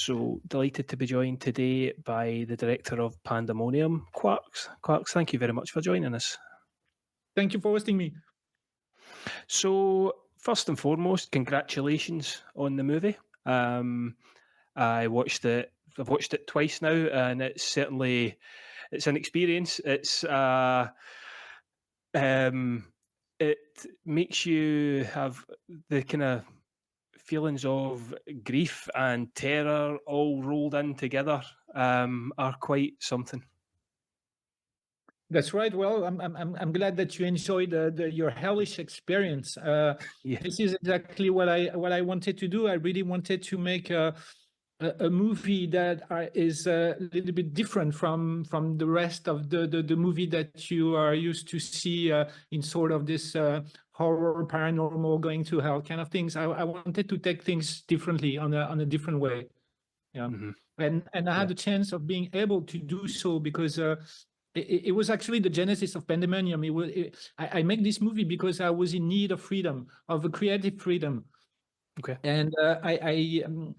So delighted to be joined today by the director of Pandemonium, Quarxx. Quarxx, thank you very much for joining us. Thank you for hosting me. So first and foremost, congratulations on the movie. I've watched it twice now, and it's an experience. It makes you have the kind of feelings of grief and terror all rolled in together, are quite something. That's right. Well, I'm glad that you enjoyed your hellish experience. This is exactly what I wanted to do. I really wanted to make a movie that is a little bit different from the rest of the movie that you are used to see in sort of this horror, paranormal, going to hell kind of things. I wanted to take things differently on a different way. Yeah, and I had the chance of being able to do so because it was actually the genesis of Pandemonium. I made this movie because I was in need of freedom, of a creative freedom. Okay. And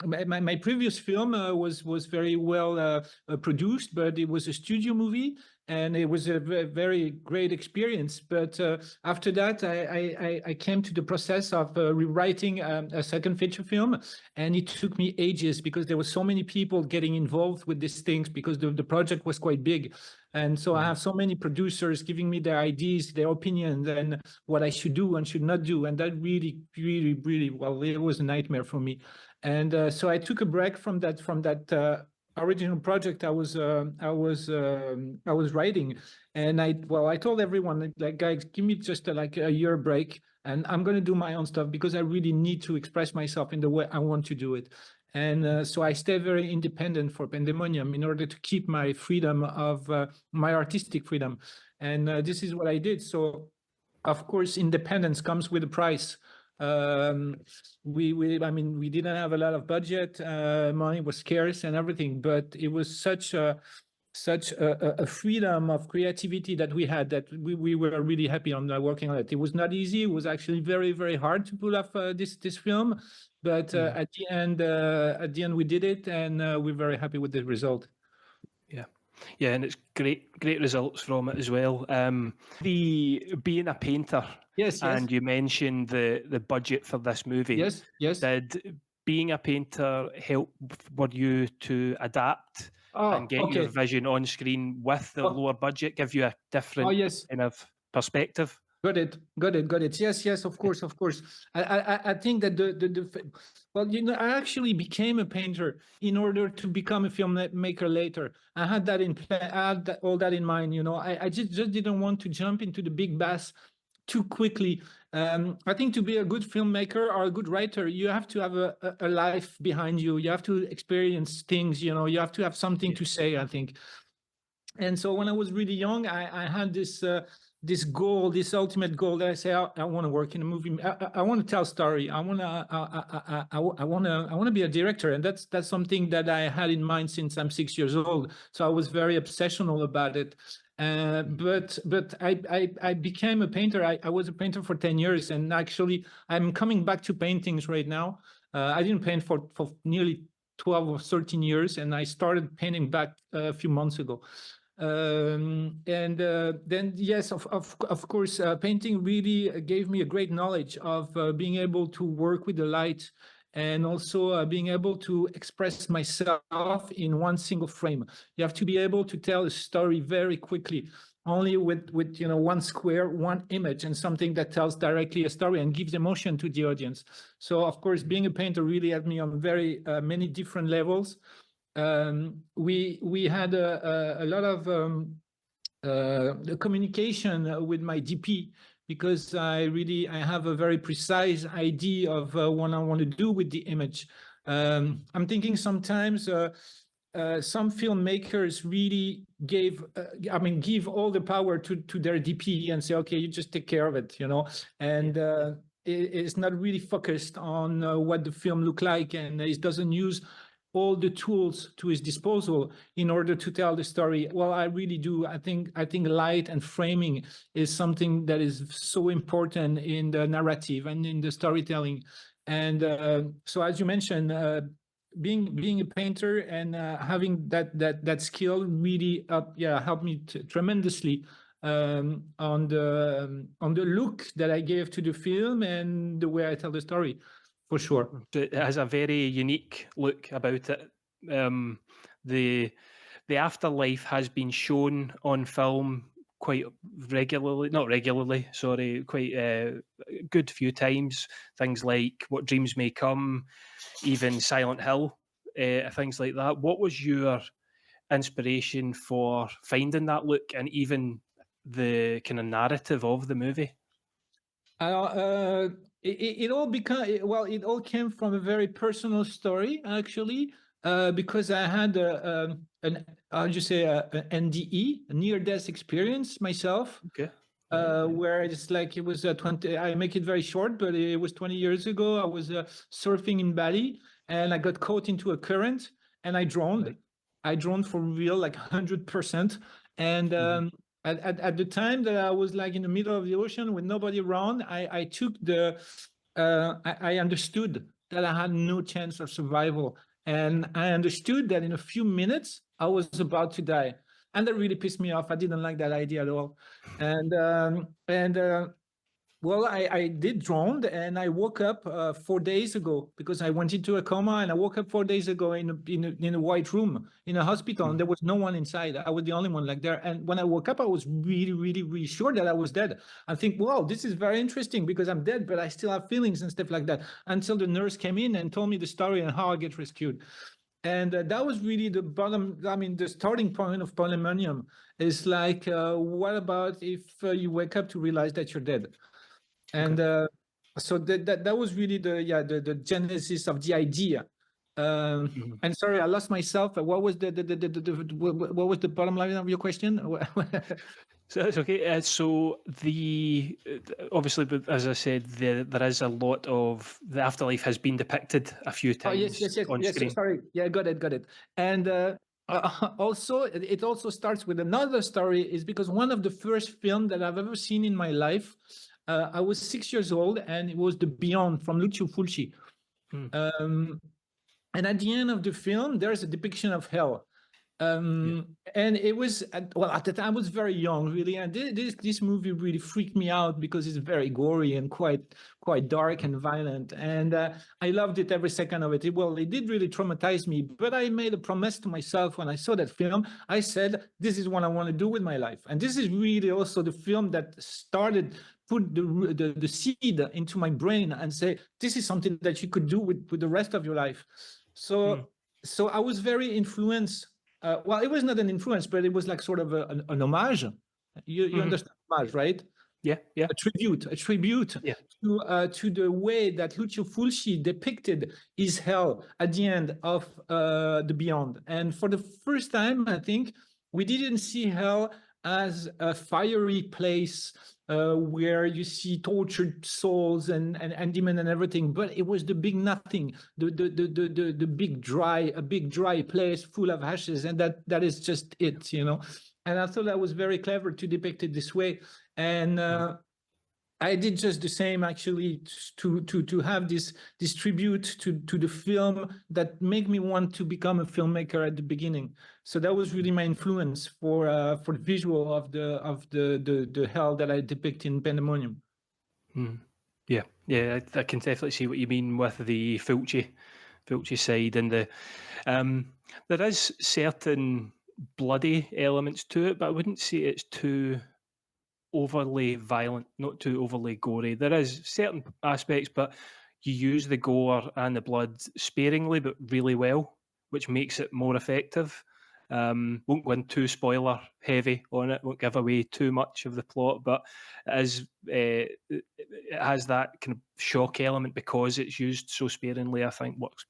my previous film was very well produced, but it was a studio movie, and it was a very great experience. But after that, I came to the process of rewriting a second feature film, and it took me ages because there were so many people getting involved with these things because the project was quite big. And so I have so many producers giving me their ideas, their opinions, and what I should do and should not do. And that really, really, really, well, it was a nightmare for me. And so I took a break from that original project I was writing. And I told everyone, like, guys, give me just a year break, and I'm going to do my own stuff because I really need to express myself in the way I want to do it. And so I stay very independent for Pandemonium in order to keep my freedom of my artistic freedom. And this is what I did. So, of course, independence comes with a price. We didn't have a lot of budget. Money was scarce and everything, but it was such a freedom of creativity that we had that we were really happy on working on it. It was not easy. It was actually very, very hard to pull off this film. But at the end, we did it, and we're very happy with the result. Yeah, and it's great results from it as well. Being a painter, yes, and you mentioned the budget for this movie. Yes. Did being a painter help for you to adapt and get your vision on screen with the lower budget, give you a different kind of perspective? Got it. Yes, of course. I think that I actually became a painter in order to become a filmmaker later. I had that in plan. I had all that in mind. I just didn't want to jump into the big bass too quickly. I think to be a good filmmaker or a good writer, you have to have a life behind you. You have to experience things. You have to have something to say, I think. And so when I was really young, I had this goal, this ultimate goal that I say, I want to work in a movie. I want to tell a story. I want to be a director, and that's something that I had in mind since I'm 6 years old. So I was very obsessional about it. But I became a painter. I was a painter for 10 years, and actually I'm coming back to paintings right now. I didn't paint for nearly 12 or 13 years, and I started painting back a few months ago. Then yes, of course, painting really gave me a great knowledge of being able to work with the light, and also being able to express myself in one single frame. You have to be able to tell a story very quickly, only with one square, one image, and something that tells directly a story and gives emotion to the audience. So of course, being a painter really helped me on very many different levels. We had a lot of communication with my DP, because I have a very precise idea of what I want to do with the image. I'm thinking sometimes some filmmakers really give all the power to their DP and say, okay, you just take care of it, and it's not really focused on what the film look like, and it doesn't use all the tools to his disposal in order to tell the story. Well, I really do. I think light and framing is something that is so important in the narrative and in the storytelling. And so, as you mentioned, being a painter and having that skill really helped me tremendously on the look that I gave to the film and the way I tell the story, for sure. It has a very unique look about it. The afterlife has been shown on film quite regularly, not regularly, sorry, quite a good few times. Things like What Dreams May Come, even Silent Hill, things like that. What was your inspiration for finding that look and even the kind of narrative of the movie? It all it all came from a very personal story, actually, because I had an how do you say an NDE, a near-death experience myself, Okay. where it's like it was 20. I make it very short, but it was 20 years ago. I was surfing in Bali, and I got caught into a current, and I drowned. Right. I drowned for real, like 100%. And Mhm. at the time that I was like in the middle of the ocean with nobody around, I took I understood that I had no chance of survival, and I understood that in a few minutes I was about to die, and that really pissed me off. I didn't like that idea at all. And well, I did drown, and I woke up 4 days ago because I went into a coma, and I woke up 4 days ago in a white room in a hospital, and there was no one inside. I was the only one like there. And when I woke up, I was really, really, really sure that I was dead. I think, wow, this is very interesting because I'm dead, but I still have feelings and stuff like that. Until the nurse came in and told me the story and how I get rescued. And that was really the bottom. I mean, the starting point of Pandemonium is like, what about if you wake up to realize that you're dead? And so that was really the genesis of the idea. Mhm. And sorry, I lost myself. What was what was the bottom line of your question? So that's okay. So obviously, as I said, there is a lot of the afterlife has been depicted a few Oh, yes, times yes, yes, on yes. screen. Sorry. Yeah, got it. And also, it also starts with another story, is because one of the first film that I've ever seen in my life, I was 6 years old, and it was The Beyond from Lucio Fulci. Mm. And at the end of the film, there's a depiction of hell. Yeah. And it was well, at the time I was very young, really, and this movie really freaked me out because it's very gory and quite dark and violent, and I loved it every second of it. It did really traumatize me, but I made a promise to myself when I saw that film. I said, this is what I want to do with my life, and this is really also the film that started put the seed into my brain and say, this is something that you could do with the rest of your life. Mm. So I was very influenced. Well, it was not an influence, but it was like sort of an homage. You Mhm. understand homage, right? Yeah. Yeah. A tribute Yeah. to the way that Lucio Fulci depicted his hell at the end of The Beyond. And for the first time, I think we didn't see hell as a fiery place where you see tortured souls and demon and everything, but it was the big nothing, the big a big dry place full of ashes, and that is just it, you know. And I thought that was very clever to depict it this way. And Mm. I did just the same, actually, to have this tribute to the film that made me want to become a filmmaker at the beginning. So that was really my influence for the visual of the hell that I depict in Pandemonium. Mm. Yeah. Yeah. I can definitely see what you mean with the Fulci side and um, there is certain bloody elements to it, but I wouldn't say it's too overly violent, not too overly gory. There is certain aspects, but you use the gore and the blood sparingly, but really well, which makes it more effective. Won't go in too spoiler heavy on it. Won't give away too much of the plot, but it has that kind of shock element because it's used so sparingly. I think works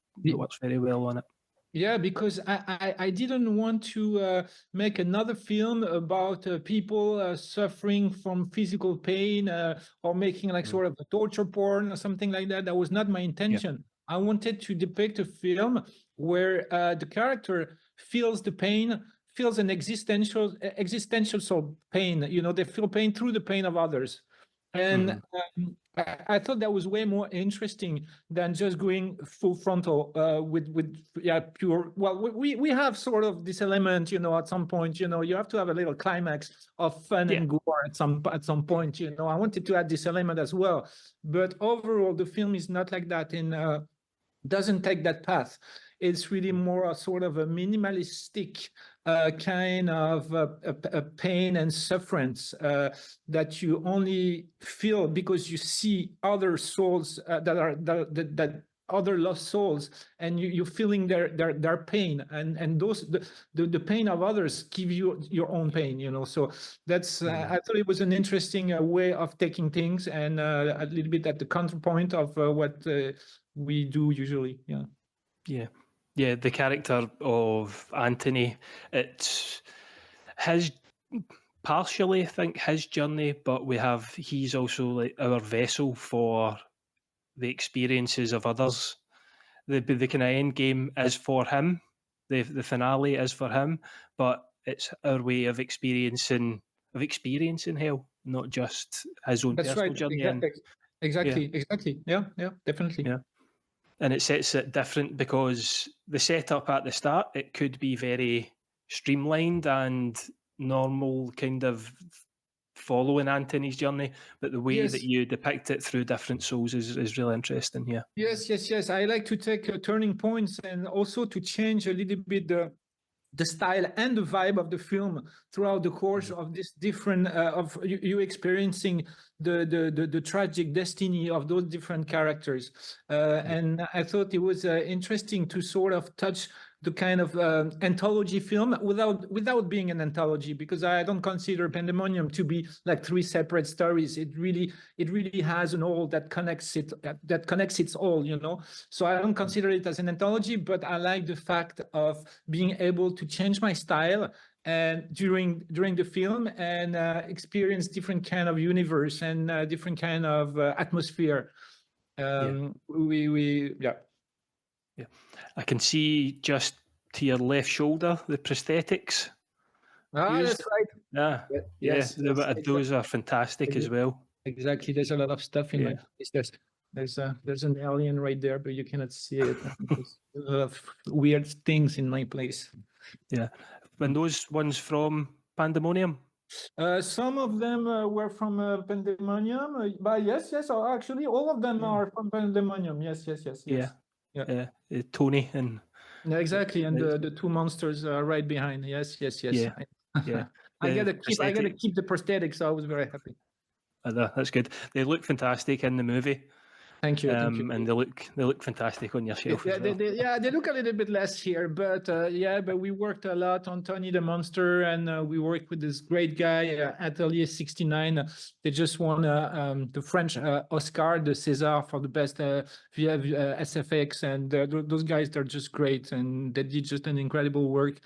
very well on it. Yeah, because I didn't want to make another film about people suffering from physical pain or making like Mm. sort of a torture porn or something like that. That was not my Yeah. intention. I wanted to depict a film where the character feels the pain, feels an existential sort of pain. You know, they feel pain through the pain of others. And Mhm. I thought that was way more interesting than just going full frontal with pure. Well, we have sort of this element, at some point, you have to have a little climax of fun and gore at some point. I wanted to add this element as well, but overall the film is not like that. And doesn't take that path. It's really more a sort of a minimalistic kind of a pain and sufferance that you only feel because you see other souls that other lost souls, and you're feeling their pain, and the pain of others give you your own pain. So that's I thought it was an interesting way of taking things, and a little bit at the counterpoint of what we do usually. Yeah, the character of Anthony, it's his partially, I think, his journey, but he's also like our vessel for the experiences of others. The kind of end game is for him, the finale is for him, but it's our way of experiencing hell, not just his own That's personal right. journey. Exactly. Yeah, definitely. Yeah. And it sets it different because the setup at the start, it could be very streamlined and normal, kind of following Anthony's journey, but the way that you depict it through different souls is really interesting. Yes. I like to take turning points and also to change a little bit the style and the vibe of the film throughout the course of this different of you experiencing the tragic destiny of those different characters, and I thought it was interesting to sort of touch the kind of anthology film without being an anthology, because I don't consider Pandemonium to be like three separate stories. It really has an all that connects it all. So I don't consider it as an anthology, but I like the fact of being able to change my style and during the film and experience different kind of universe and different kind of atmosphere. Yeah, I can see just to your left shoulder the prosthetics used. That's right. Yes, those are fantastic as well. Exactly. There's a lot of stuff in my place. There's an alien right there, but you cannot see it. There's a lot of weird things in my place. Yeah. And those ones from Pandemonium? Some of them were from Pandemonium, but yes. Actually, all of them are from Pandemonium. Yes. Yeah. Tony and exactly, and the two monsters are right behind. Yes. Yeah. I gotta keep the prosthetics. So I was very happy. That's good. They look fantastic in the movie. Thank you. And they look fantastic on your shelf. They look a little bit less here, but but we worked a lot on Tony the Monster, and we worked with this great guy, Atelier 69. They just won the French Oscar, the César, for the best SFX, and those guys, they're just great, and they did just an incredible work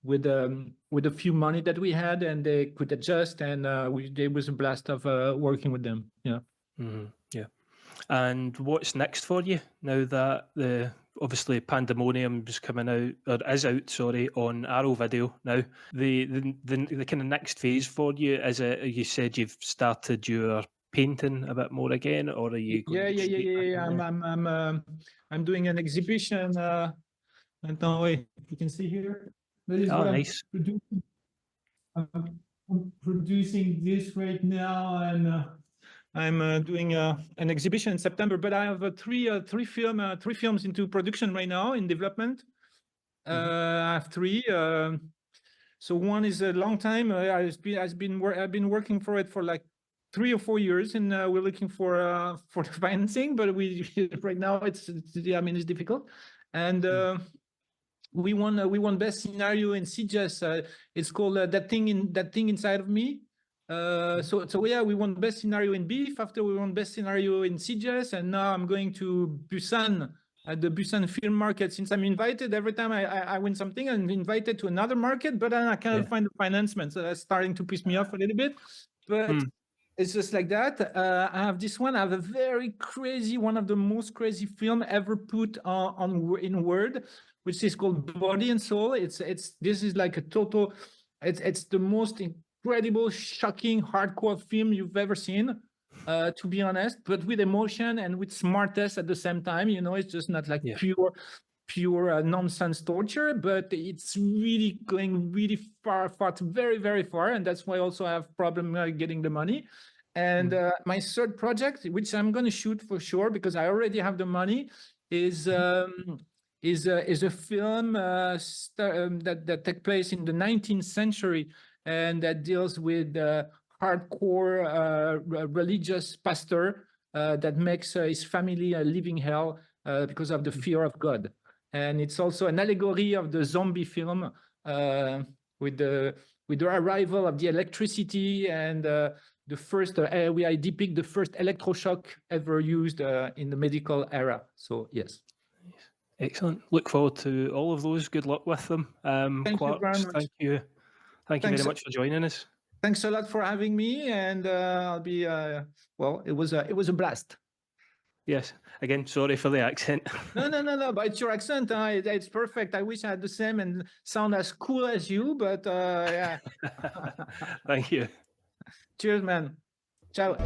with a few money that we had, and they could adjust, and it was a blast of working with them. And what's next for you now that obviously Pandemonium is coming out, or is out, sorry, on Arrow Video now? The kind of next phase for you is you said you've started your painting a bit more again, or are you going I'm doing an exhibition. And now wait, you can see here. That is what nice. I'm producing this right now, and I'm doing an exhibition in September. But I have three films into production right now in development. I have three. So one is a long time. I've been working for it for like 3 or 4 years, and we're looking for the financing. But right now it's difficult, and. We won best scenario in Sitges. It's called that thing inside of me. We won best scenario in Beef. After we won best scenario in Sitges, and now I'm going to Busan at the Busan Film Market. Since I'm invited every time I win something, I'm invited to another market, but then I cannot find the financement. So that's starting to piss me off a little bit. But it's just like that. I have this one. I have a very crazy, one of the most crazy film ever put in Word, which is called Body and Soul. This is like a total. It's the most incredible, shocking, hardcore film you've ever seen. to be honest, but with emotion and with smartness at the same time. You know, it's just not like pure nonsense torture, but it's really going really far, very, very far. And that's why also I have problem getting the money. And my third project, which I'm going to shoot for sure because I already have the money, is a film that takes place in the 19th century and that deals with hardcore religious pastor that makes his family a living hell because of the fear of God. And it's also an allegory of the zombie film with the arrival of the electricity and the first I depict the first electroshock ever used in the medical era. So yes. Excellent. Look forward to all of those. Good luck with them. Thank you very Quarxx, much. thank you very much for joining us. Thanks a lot for having me, and I'll be well. It was a blast. Yes. Again, sorry for the accent. No. But it's your accent. It's perfect. I wish I had the same and sound as cool as you. But yeah. Thank you. Cheers, man. Ciao.